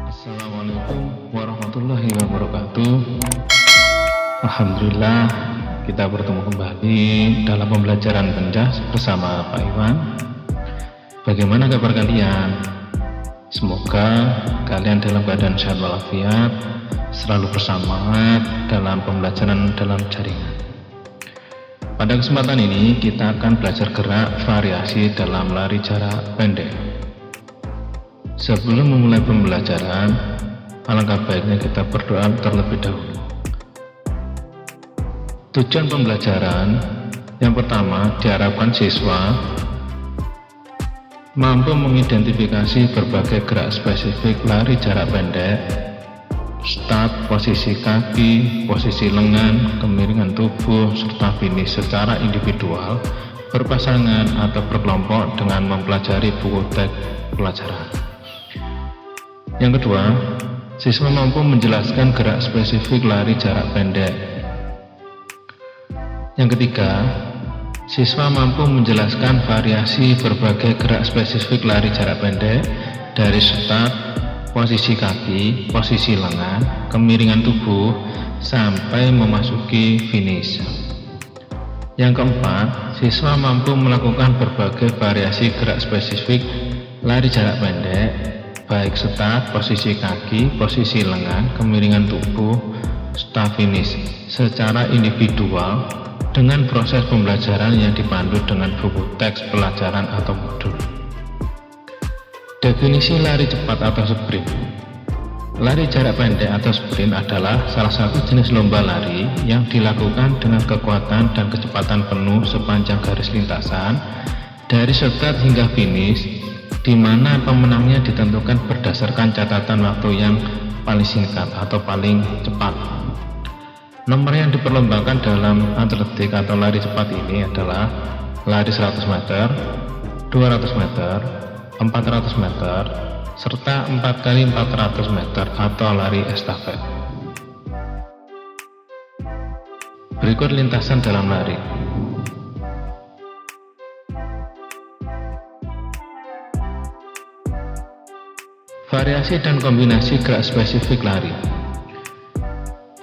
Assalamualaikum warahmatullahi wabarakatuh. Alhamdulillah, kita bertemu kembali dalam pembelajaran penjas bersama Pak Iwan. Bagaimana kabar kalian? Semoga kalian dalam keadaan sehat walafiat, selalu bersemangat dalam pembelajaran dalam jaringan. Pada kesempatan ini kita akan belajar gerak variasi dalam lari jarak pendek. Sebelum memulai pembelajaran, alangkah baiknya kita berdoa terlebih dahulu. Tujuan pembelajaran yang pertama, diharapkan siswa mampu mengidentifikasi berbagai gerak spesifik lari jarak pendek, start, posisi kaki, posisi lengan, kemiringan tubuh, serta finish secara individual, berpasangan atau berkelompok dengan mempelajari buku teks pelajaran. Yang kedua, siswa mampu menjelaskan gerak spesifik lari jarak pendek. Yang ketiga, siswa mampu menjelaskan variasi berbagai gerak spesifik lari jarak pendek dari start, posisi kaki, posisi lengan, kemiringan tubuh, sampai memasuki finish. Yang keempat, siswa mampu melakukan berbagai variasi gerak spesifik lari jarak pendek, baik start, posisi kaki, posisi lengan, kemiringan tubuh, start finish secara individual dengan proses pembelajaran yang dipandu dengan buku teks pelajaran atau modul. Definisi lari cepat atau sprint. Lari jarak pendek atau sprint adalah salah satu jenis lomba lari yang dilakukan dengan kekuatan dan kecepatan penuh sepanjang garis lintasan dari start hingga finish, di mana pemenangnya ditentukan berdasarkan catatan waktu yang paling singkat atau paling cepat. Nomor yang diperlombakan dalam atletik atau lari cepat ini adalah lari 100 meter, 200 meter, 400 meter, serta 4x400 meter atau lari estafet. Berikut lintasan dalam lari. Variasi dan kombinasi gerak spesifik lari.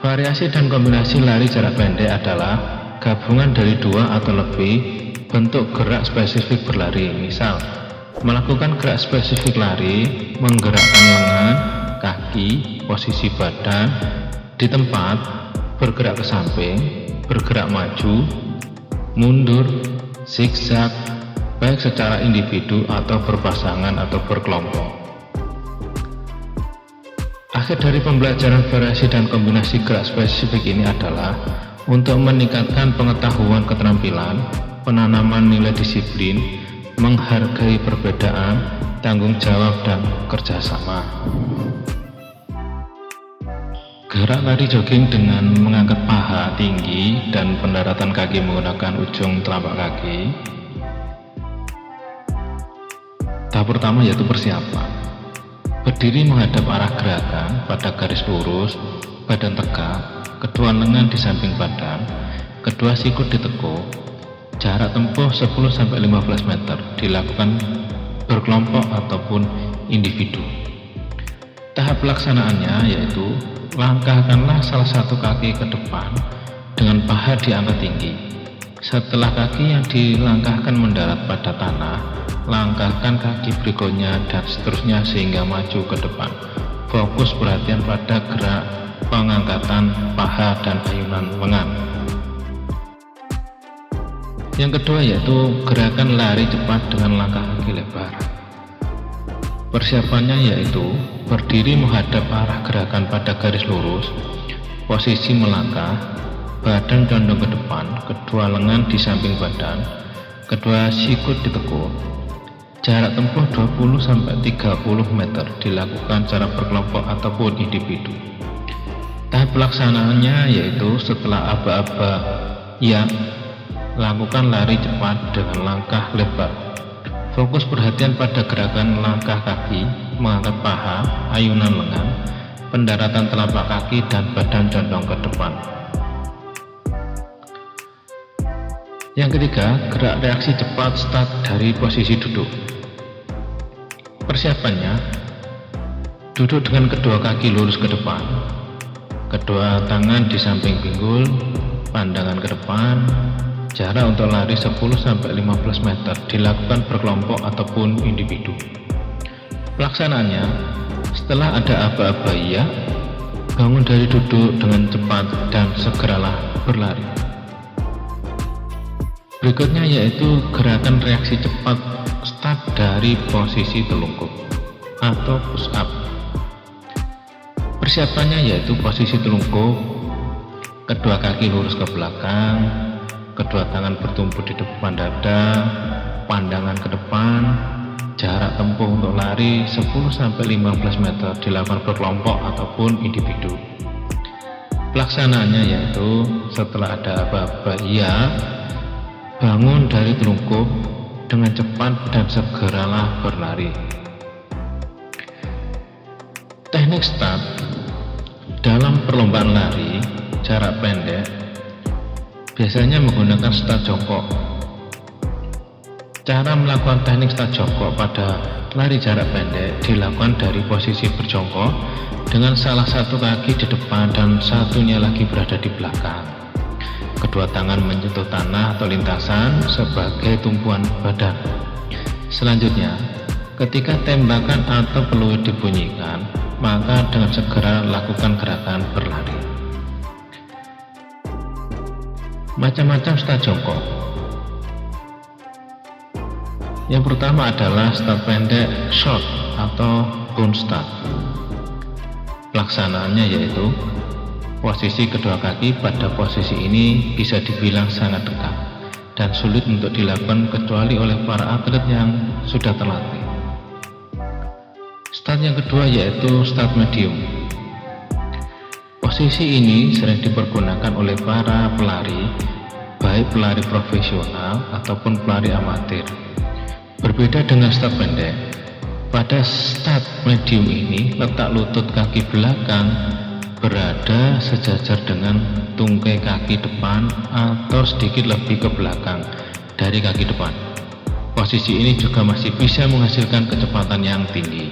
Variasi dan kombinasi lari jarak pendek adalah gabungan dari dua atau lebih bentuk gerak spesifik berlari. Misal, melakukan gerak spesifik lari, menggerakkan lengan, kaki, posisi badan di tempat, bergerak ke samping, bergerak maju, mundur, zigzag, baik secara individu atau berpasangan atau berkelompok. Akhir dari pembelajaran variasi dan kombinasi gerak spesifik ini adalah untuk meningkatkan pengetahuan keterampilan, penanaman nilai disiplin, menghargai perbedaan, tanggung jawab, dan kerjasama. Gerak lari jogging dengan mengangkat paha tinggi dan pendaratan kaki menggunakan ujung telapak kaki. Tahap pertama yaitu persiapan. Berdiri menghadap arah gerakan pada garis lurus, badan tegak, kedua lengan di samping badan, kedua sikut ditekuk. Jarak tempuh 10-15 meter, dilakukan berkelompok ataupun individu. Tahap pelaksanaannya yaitu langkahkanlah salah satu kaki ke depan dengan paha diangkat tinggi. Setelah kaki yang dilangkahkan mendarat pada tanah, langkahkan kaki berikutnya dan seterusnya sehingga maju ke depan. Fokus perhatian pada gerak pengangkatan paha dan ayunan lengan. Yang kedua yaitu gerakan lari cepat dengan langkah kaki lebar. Persiapannya yaitu berdiri menghadap arah gerakan pada garis lurus, posisi melangkah, badan condong ke depan, kedua lengan di samping badan, kedua sikut ditekuk. Jarak tempuh 20-30 meter, dilakukan secara berkelompok ataupun individu. Tahap pelaksanaannya yaitu setelah aba-aba ya Lakukan lari cepat dengan langkah lebar. Fokus perhatian pada gerakan langkah kaki, mengangkat paha, ayunan lengan, pendaratan telapak kaki, dan badan condong ke depan. Yang ketiga, gerak reaksi cepat start dari posisi duduk. Persiapannya, duduk dengan kedua kaki lurus ke depan, kedua tangan di samping pinggul, pandangan ke depan. Jarak untuk lari 10-15 meter, dilakukan berkelompok ataupun individu. Pelaksanaannya, setelah ada aba-aba iya, bangun dari duduk dengan cepat dan segeralah berlari. Berikutnya yaitu gerakan reaksi cepat start dari posisi telungkup atau push up. Persiapannya yaitu posisi telungkup, kedua kaki lurus ke belakang, kedua tangan bertumpu di depan dada, pandangan ke depan. Jarak tempuh untuk lari 10-15 meter, dilakukan berkelompok ataupun individu. Pelaksanaannya yaitu setelah ada aba-aba iya, bangun dari telungkup dengan cepat dan segeralah berlari. Teknik start dalam perlombaan lari jarak pendek biasanya menggunakan start jongkok. Cara melakukan teknik start jongkok pada lari jarak pendek dilakukan dari posisi berjongkok dengan salah satu kaki di depan dan satunya lagi berada di belakang. Kedua tangan menyentuh tanah atau lintasan sebagai tumpuan badan. Selanjutnya, ketika tembakan atau peluit dibunyikan, maka dengan segera lakukan gerakan berlari. Macam-macam start jongkok. Yang pertama adalah start pendek short atau bound start. Pelaksanaannya yaitu posisi kedua kaki pada posisi ini bisa dibilang sangat dekat dan sulit untuk dilakukan kecuali oleh para atlet yang sudah terlatih. Start yang kedua yaitu start medium. Posisi ini sering dipergunakan oleh para pelari, baik pelari profesional ataupun pelari amatir. Berbeda dengan start pendek, pada start medium ini letak lutut kaki belakang berada sejajar dengan tungkai kaki depan atau sedikit lebih ke belakang dari kaki depan. Posisi ini juga masih bisa menghasilkan kecepatan yang tinggi.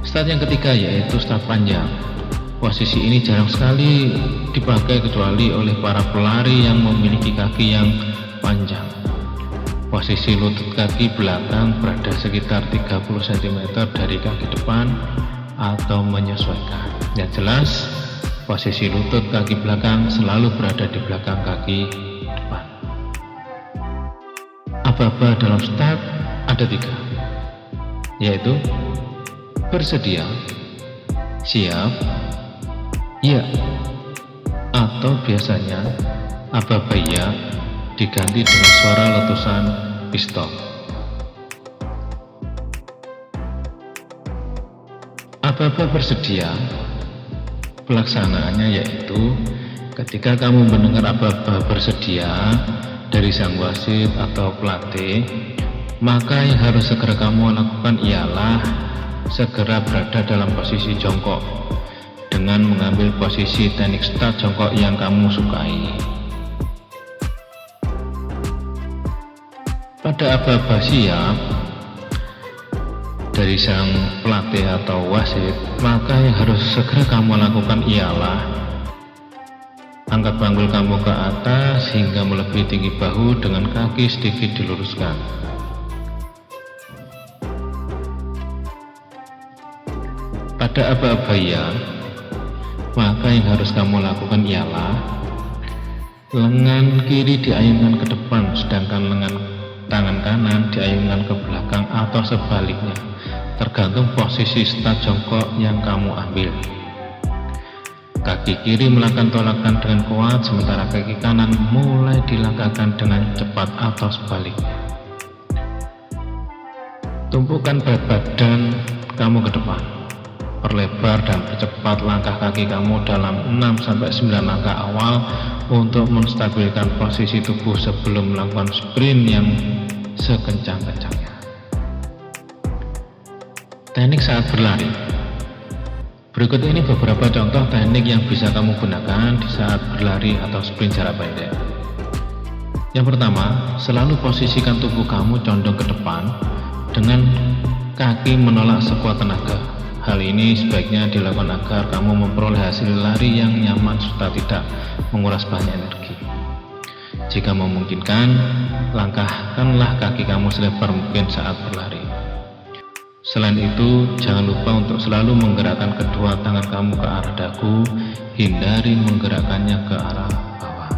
Start yang ketiga yaitu start panjang. Posisi ini jarang sekali dipakai kecuali oleh para pelari yang memiliki kaki yang panjang. Posisi lutut kaki belakang berada sekitar 30 cm dari kaki depan atau menyesuaikan. Yang jelas, posisi lutut kaki belakang selalu berada di belakang kaki depan. Aba-aba dalam start ada 3, yaitu bersedia, siap, ya, atau biasanya aba-aba ya diganti dengan suara letusan pistol. Aba-aba bersedia, pelaksanaannya yaitu ketika kamu mendengar aba-aba bersedia dari sang wasit atau pelatih, maka yang harus segera kamu lakukan ialah segera berada dalam posisi jongkok dengan mengambil posisi teknik start jongkok yang kamu sukai. Pada aba-aba siap dari sang pelatih atau wasit, maka yang harus segera kamu lakukan ialah angkat panggul kamu ke atas hingga melebihi tinggi bahu dengan kaki sedikit diluruskan. Pada aba-aba ya, maka yang harus kamu lakukan ialah lengan kiri diayunkan ke depan, sedangkan lengan tangan kanan diayunkan ke belakang atau sebaliknya, tergantung posisi start jongkok yang kamu ambil. Kaki kiri melakukan tolakan dengan kuat, sementara kaki kanan mulai dilangkahkan dengan cepat atau sebaliknya. Tumpukan berat badan kamu ke depan, perlebar dan percepat langkah kaki kamu dalam 6-9 langkah awal untuk menstabilkan posisi tubuh sebelum melakukan sprint yang sekencang-kencangnya. Teknik saat berlari. Berikut ini beberapa contoh teknik yang bisa kamu gunakan di saat berlari atau sprint jarak pendek. Yang pertama, selalu posisikan tubuh kamu condong ke depan dengan kaki menolak sekuat tenaga. Hal ini sebaiknya dilakukan agar kamu memperoleh hasil lari yang nyaman serta tidak menguras banyak energi. Jika memungkinkan, langkahkanlah kaki kamu selebar mungkin saat berlari. Selain itu, jangan lupa untuk selalu menggerakkan kedua tangan kamu ke arah dagu, hindari menggerakkannya ke arah bawah.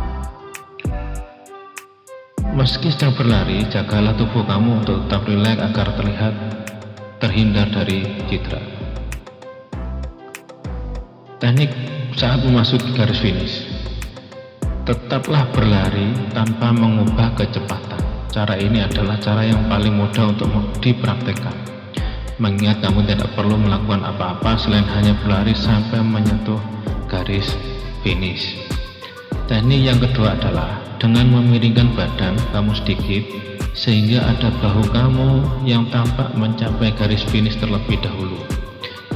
Meski sedang berlari, jagalah tubuh kamu untuk tetap rileks agar terhindar dari cedera. Teknik saat memasuki garis finish. Tetaplah berlari tanpa mengubah kecepatan. Cara ini adalah cara yang paling mudah untuk dipraktekkan. Mengingat kamu tidak perlu melakukan apa-apa selain hanya berlari sampai menyentuh garis finish. Teknik yang kedua adalah dengan memiringkan badan kamu sedikit sehingga ada bahu kamu yang tampak mencapai garis finish terlebih dahulu.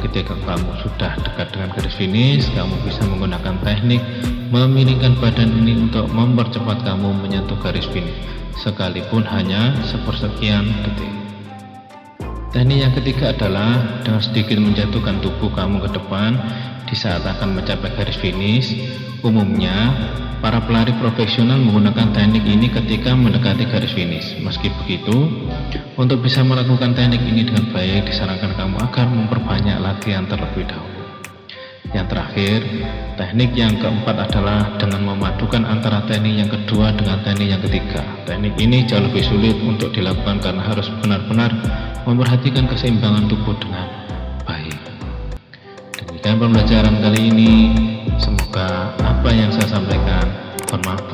Ketika kamu sudah dekat dengan garis finish, kamu bisa menggunakan teknik memiringkan badan ini untuk mempercepat kamu menyentuh garis finish, sekalipun hanya sepersekian detik. Teknik yang ketiga adalah dengan sedikit menjatuhkan tubuh kamu ke depan di saat akan mencapai garis finish. Umumnya, para pelari profesional menggunakan teknik ini ketika mendekati garis finish. Meski begitu, untuk bisa melakukan teknik ini dengan baik, disarankan kamu agar memperbanyak latihan terlebih dahulu. Yang terakhir, teknik yang keempat adalah dengan memadukan antara teknik yang kedua dengan teknik yang ketiga. Teknik ini jauh lebih sulit untuk dilakukan karena harus benar-benar memperhatikan keseimbangan tubuh dengan baik. Demikian pembelajaran kali ini. Semoga apa yang saya sampaikan bermanfaat